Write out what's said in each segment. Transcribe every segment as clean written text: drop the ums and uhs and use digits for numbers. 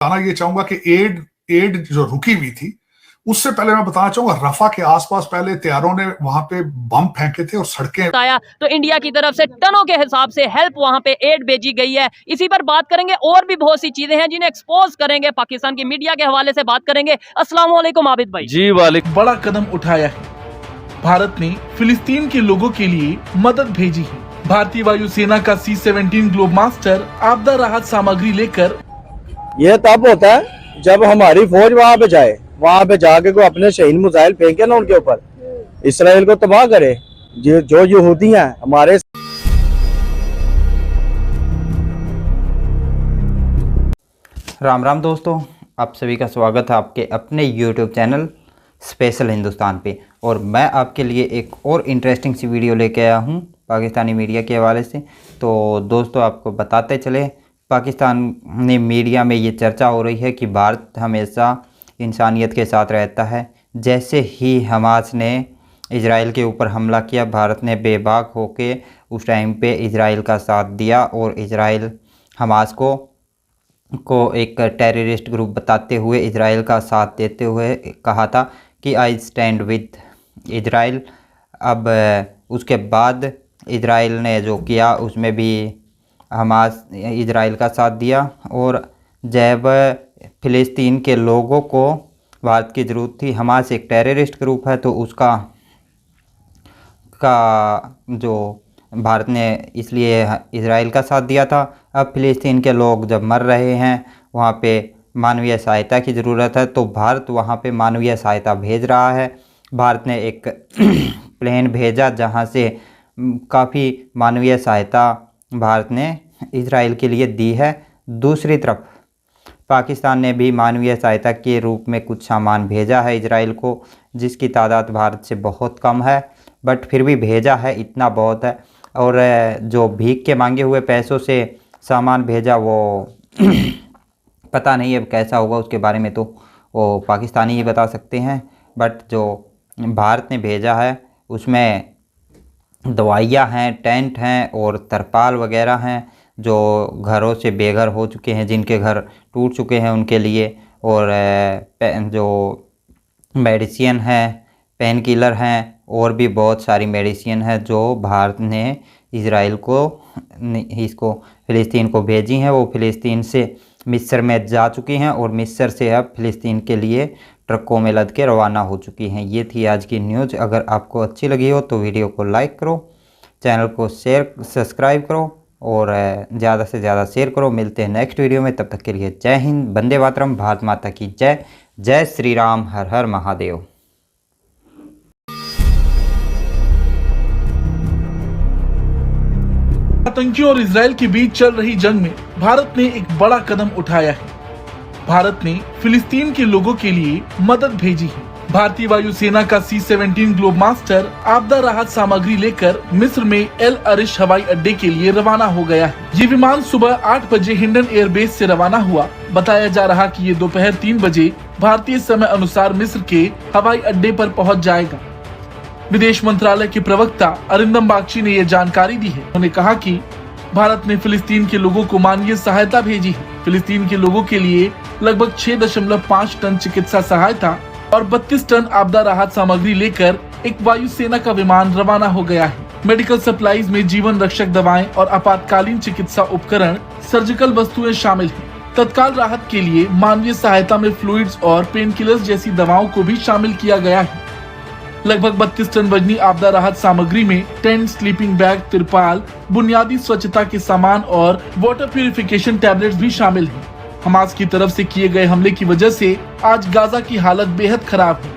बताना ये चाहूंगा कि एड एड जो रुकी हुई थी, उससे पहले मैं बताना चाहूंगा रफा के आसपास पहले तैयारों ने वहां पे बम फेंके थे और सड़कें आया तो इंडिया की तरफ से टनों के हिसाब से हेल्प वहां पे एड भेजी गई है। इसी पर बात करेंगे, और भी बहुत सी चीजें हैं जिन्हें एक्सपोज करेंगे, पाकिस्तान की मीडिया के हवाले से बात करेंगे। अस्सलाम वालेकुम आबिद भाई। जी वालेकुम। बड़ा कदम उठाया है। भारत ने फिलिस्तीन के लोगों के लिए मदद भेजी है। भारतीय वायुसेना का C-17 ग्लोब मास्टर आपदा राहत सामग्री लेकर। यह तब होता है जब हमारी फौज वहाँ पे जाए, वहाँ पे जाके को अपने शहीन मिसाइल फेंके ना उनके ऊपर, इसराइल को तबाह करे। जो यहूदी हैं हमारे। राम राम दोस्तों, आप सभी का स्वागत है आपके अपने YouTube चैनल स्पेशल हिंदुस्तान पे। और मैं आपके लिए एक और इंटरेस्टिंग सी वीडियो लेके आया हूँ पाकिस्तानी मीडिया के हवाले से। तो दोस्तों आपको बताते चले, पाकिस्तानी मीडिया में ये चर्चा हो रही है कि भारत हमेशा इंसानियत के साथ रहता है। जैसे ही हमास ने इजराइल के ऊपर हमला किया, भारत ने बेबाक होके उस टाइम पे इजराइल का साथ दिया और इजराइल हमास को एक टेररिस्ट ग्रुप बताते हुए इजराइल का साथ देते हुए कहा था कि आई स्टैंड विद इजराइल। अब उसके बाद इजराइल ने जो किया उसमें भी हमास इजराइल का साथ दिया। और जब फ़िलिस्तीन के लोगों को भारत की ज़रूरत थी, हमास एक टेररिस्ट ग्रुप है तो उसका जो भारत ने इसलिए इजराइल का साथ दिया था। अब फ़िलिस्तीन के लोग जब मर रहे हैं, वहाँ पे मानवीय सहायता की ज़रूरत है, तो भारत वहाँ पे मानवीय सहायता भेज रहा है। भारत ने एक प्लेन भेजा जहाँ से काफ़ी मानवीय सहायता भारत ने इजराइल के लिए दी है। दूसरी तरफ पाकिस्तान ने भी मानवीय सहायता के रूप में कुछ सामान भेजा है इजराइल को, जिसकी तादाद भारत से बहुत कम है, बट फिर भी भेजा है, इतना बहुत है। और जो भीख के मांगे हुए पैसों से सामान भेजा वो पता नहीं अब कैसा होगा, उसके बारे में तो वो पाकिस्तानी ही बता सकते हैं। बट जो भारत ने भेजा है उसमें दवाइयाँ हैं, टेंट हैं और तरपाल वगैरह हैं, जो घरों से बेघर हो चुके हैं, जिनके घर टूट चुके हैं उनके लिए। और जो मेडिसिन है, पेन किलर हैं, और भी बहुत सारी मेडिसिन है जो भारत ने इजराइल को इसको फ़िलिस्तीन को भेजी हैं। वो फ़िलिस्तीन से मिस्र में जा चुकी हैं और मिस्र से अब फ़िलिस्तीन के लिए ट्रकों में लद के रवाना हो चुकी हैं। ये थी आज की न्यूज़। अगर आपको अच्छी लगी हो तो वीडियो को लाइक करो, चैनल को सब्सक्राइब करो और ज़्यादा से ज़्यादा शेयर करो। मिलते हैं नेक्स्ट वीडियो में, तब तक के लिए जय हिंद, वंदे मातरम, भारत माता की जय, जय श्री राम, हर हर महादेव। आतंकियों और इजराइल के बीच चल रही जंग में भारत ने एक बड़ा कदम उठाया है। भारत ने फिलिस्तीन के लोगों के लिए मदद भेजी है। भारतीय वायुसेना का C-17 ग्लोब मास्टर आपदा राहत सामग्री लेकर मिस्र में एल अरिश हवाई अड्डे के लिए रवाना हो गया है। ये विमान सुबह 8 बजे हिंडन एयरबेस से रवाना हुआ। बताया जा रहा कि ये दोपहर 3 बजे भारतीय समय अनुसार मिस्र के हवाई अड्डे पर पहुंच जाएगा। विदेश मंत्रालय के प्रवक्ता अरिंदम बागची ने यह जानकारी दी है। उन्होंने कहा कि भारत ने फिलिस्तीन के लोगों को मानवीय सहायता भेजी है। फिलिस्तीन के लोगों के लिए लगभग 6.5 टन चिकित्सा सहायता और 32 टन आपदा राहत सामग्री लेकर एक वायुसेना का विमान रवाना हो गया है। मेडिकल सप्लाईज में जीवन रक्षक दवाएं और आपातकालीन चिकित्सा उपकरण, सर्जिकल वस्तुएं शामिल हैं। तत्काल राहत के लिए मानवीय सहायता में फ्लूइड्स और पेन किलर्स जैसी दवाओं को भी शामिल किया गया है। लगभग 32 टन वजनी आपदा राहत सामग्री में टेंट, स्लीपिंग बैग, तिरपाल, बुनियादी स्वच्छता के सामान और वाटर प्यूरिफिकेशन टैबलेट्स भी शामिल हैं। हमास की तरफ से किए गए हमले की वजह से आज गाजा की हालत बेहद खराब है।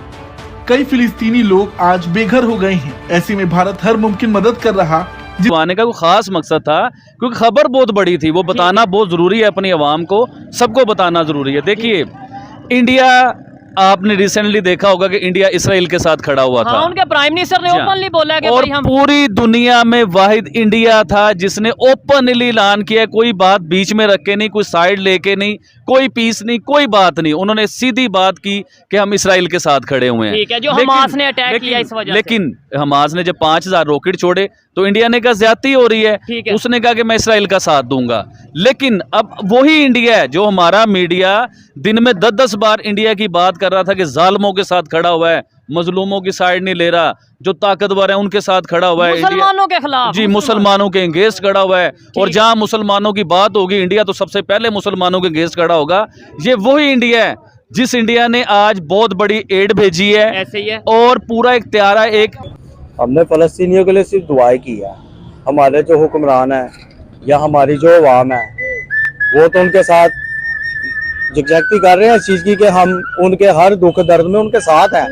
कई फिलिस्तीनी लोग आज बेघर हो गए हैं। ऐसे में भारत हर मुमकिन मदद कर रहा। आने का कोई खास मकसद था, क्योंकि खबर बहुत बड़ी थी, वो बताना बहुत ज़रूरी है, अपनी आवाम को सबको बताना ज़रूरी है। देखिए, इंडिया आपने रिसेंटली देखा होगा कि इंडिया इसराइल के साथ खड़ा हुआ हाँ, था उनके प्राइम मिनिस्टर ने जी हाँ। ओपनली बोला है कि और भाई हम पूरी दुनिया में वाहिद इंडिया था जिसने ओपनली ऐलान किया, कोई बात बीच में रख के नहीं, कोई साइड लेके नहीं, कोई पीस नहीं, कोई बात नहीं। उन्होंने सीधी बात की कि हम इसराइल के साथ खड़े हुए हैं। ठीक है, जो हमास ने अटैक किया इस वजह से। लेकिन हमास ने जब 5000 रॉकेट छोड़े तो इंडिया ने कहा ज्यादती हो रही ठीक है, है। उसने कहा कि मैं इसराइल का साथ दूंगा। लेकिन अब वही इंडिया है जो हमारा मीडिया दिन में 10-10 बार इंडिया की बात कर रहा था कि जालिमों के साथ खड़ा हुआ है, मजलूमों की साइड नहीं ले रहा, जो ताकतवर है उनके साथ खड़ा हुआ है। मुसलमानों के खिलाफ, जी, मुसलमानों के अगेंस्ट खड़ा हुआ है। और जहां मुसलमानों की बात होगी इंडिया तो सबसे पहले मुसलमानों के अगेंस्ट खड़ा होगा। ये वही इंडिया है जिस इंडिया ने आज बहुत बड़ी एड भेजी है, ऐसे ही है। और पूरा एक त्यारा एक हमने फ़लस्तीनियों के लिए सिर्फ दुआएं की है। हमारे जो हुक्मरान है या हमारी जो अवाम है वो तो उनके साथ यकजहती कर रहे हैं इस चीज़ की कि हम उनके हर दुख दर्द में उनके साथ हैं।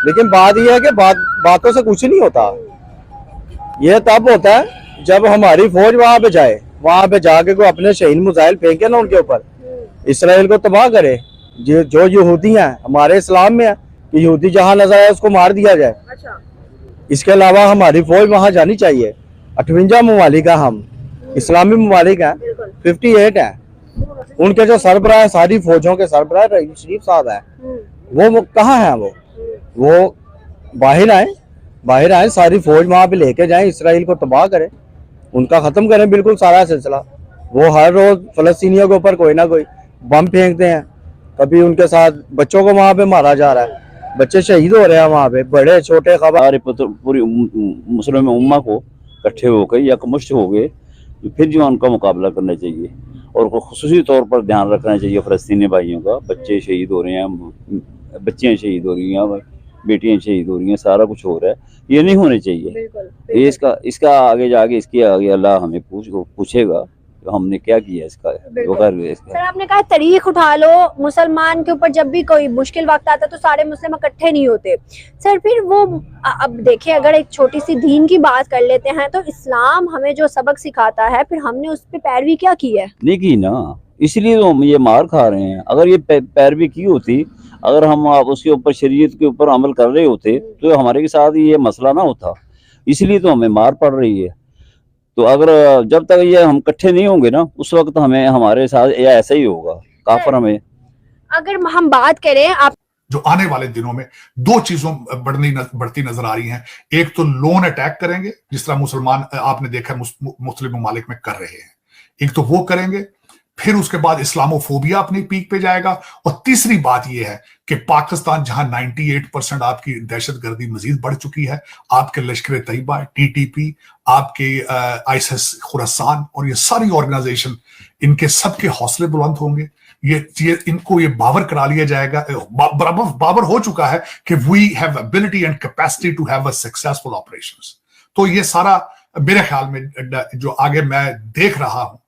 लेकिन बात यह है कि बातों से कुछ नहीं होता। ये तब होता है जब हमारी फौज वहां पे जाए, वहां पे जाके कोई अपने शहीन मिसाइल फेंके ना उनके ऊपर, इसराइल को तबाह करे। जो यहूदी हैं, हमारे इस्लाम में है कि यहूदी जहां नजर आए उसको मार दिया जाए। इसके अलावा हमारी फौज वहां जानी चाहिए। 58 ममालिक है, हम इस्लामी ममालिक हैं, 58 हैं। उनके जो सरबराह है, सारी फौजों के सरबराह रईस शरीफ साहब है, वो कहाँ हैं? वो बाहर आए, सारी फौज वहां पे लेके जाएं, इसराइल को तबाह करें, उनका खत्म करें बिल्कुल सारा सिलसिला। वो हर रोज फलस्तीनियों के ऊपर कोई ना कोई बम फेंकते हैं। कभी उनके साथ बच्चों को वहां पे मारा जा रहा है, बच्चे शहीद हो रहे हैं वहां पे, बड़े छोटे खबर। सारे पूरी मुस्लिम उम्मा को इकट्ठे हो गए या कमुश्त हो गए, फिर जो उनका मुकाबला करना चाहिए। और खुसूसी तौर पर ध्यान रखना चाहिए फ़लस्तीनी भाइयों का। बच्चे शहीद हो रहे हैं, बच्चियाँ शहीद हो रही हैं, बेटियाँ शहीद हो रही हैं, सारा कुछ हो रहा है। ये नहीं होने चाहिए। ये इसका आगे जाके इसके आगे अल्लाह हमें पूछेगा हमने क्या किया इसका। सर, आपने कहा तारीख उठा लो, मुसलमान के ऊपर जब भी कोई मुश्किल वक्त आता है तो सारे मुस्लिम इकट्ठे नहीं होते। सर फिर वो अब देखिए, अगर एक छोटी सी दीन की बात कर लेते हैं तो इस्लाम हमें जो सबक सिखाता है, फिर हमने उस पर पैरवी क्या की है? नहीं की ना, इसलिए तो हम ये मार खा रहे हैं। अगर ये पैरवी की होती, अगर हम उसके ऊपर शरीयत के ऊपर अमल कर रहे होते तो हमारे साथ ये मसला ना होता। इसलिए तो हमें मार पड़ रही है। तो अगर जब तक ये हम इकट्ठे नहीं होंगे ना, उस वक्त हमें हमारे साथ या ऐसा ही होगा, काफर हमें। अगर हम बात करें आप जो आने वाले दिनों में दो चीजों बढ़ती नजर आ रही हैं। एक तो लोन अटैक करेंगे, जिस तरह मुसलमान आपने देखा मुस्लिम ममालिक में कर रहे हैं, एक तो वो करेंगे। फिर उसके बाद इस्लामोफोबिया अपनी पीक पे जाएगा। और तीसरी बात यह है कि पाकिस्तान जहां 98% आपकी दहशतगर्दी मजीद बढ़ चुकी है, आपके लश्कर तैयबा, टीटीपी, आपके आईएसआईएस खुरासान और ये सारी ऑर्गेनाइजेशन, इनके सबके हौसले बुलंद होंगे। इनको ये बावर करा लिया जाएगा, बावर हो चुका है कि we have ability and capacity to have a successful operations. तो ये सारा मेरे ख्याल में जो आगे मैं देख रहा हूं,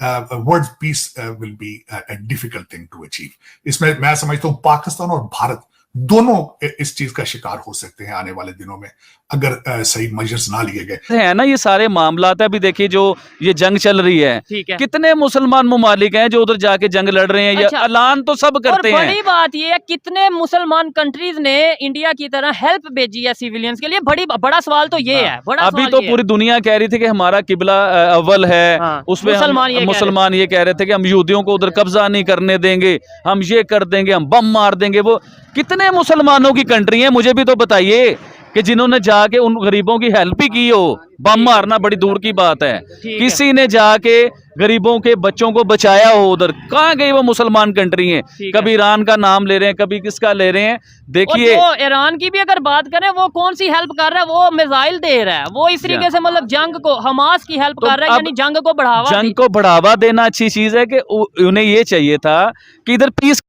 world peace will be a difficult thing to achieve. इसमें मैं समझता हूं पाकिस्तान और भारत दोनों इस चीज का शिकार हो सकते हैं आने वाले दिनों में, अगर सही मेजर्स ना लिए गए। है ना, ये सारे मामलात है। अभी देखिए जो ये जंग चल रही है, ठीक है। कितने मुसलमान ममालिक हैं जो उधर जाके जंग लड़ रहे हैं। अच्छा। ये ऐलान तो सब करते और हैं। बड़ी बात ये है, कितने मुसलमान कंट्रीज ने इंडिया की तरह हेल्प भेजी है सिविलियंस के लिए। बड़ा सवाल तो ये है, बड़ा अभी सवाल तो ये पूरी दुनिया कह रही थी कि हमारा किबला अव्वल है। हाँ, उसमें मुसलमान ये कह रहे थे कि हम यहूदियों को उधर कब्जा नहीं करने देंगे, हम ये कर देंगे, हम बम मार देंगे। वो कितने मुसलमानों की कंट्री है, मुझे भी तो बताइए, कि जिन्होंने जाके उन गरीबों की हेल्प ही की हो। बम मारना बड़ी दूर की बात है, किसी ने जाके गरीबों के बच्चों को बचाया हो उधर। कहाँ गई वो मुसलमान कंट्री है? कभी ईरान का नाम ले रहे हैं, कभी किसका ले रहे हैं। देखिए ईरान की भी अगर बात करें, वो कौन सी हेल्प कर रहा है? वो मिसाइल दे रहा है, वो इस तरीके से मतलब जंग को, हमास की हेल्प कर रहा है, यानी जंग को बढ़ावा देना अच्छी चीज है कि उन्हें ये चाहिए था कि इधर पीस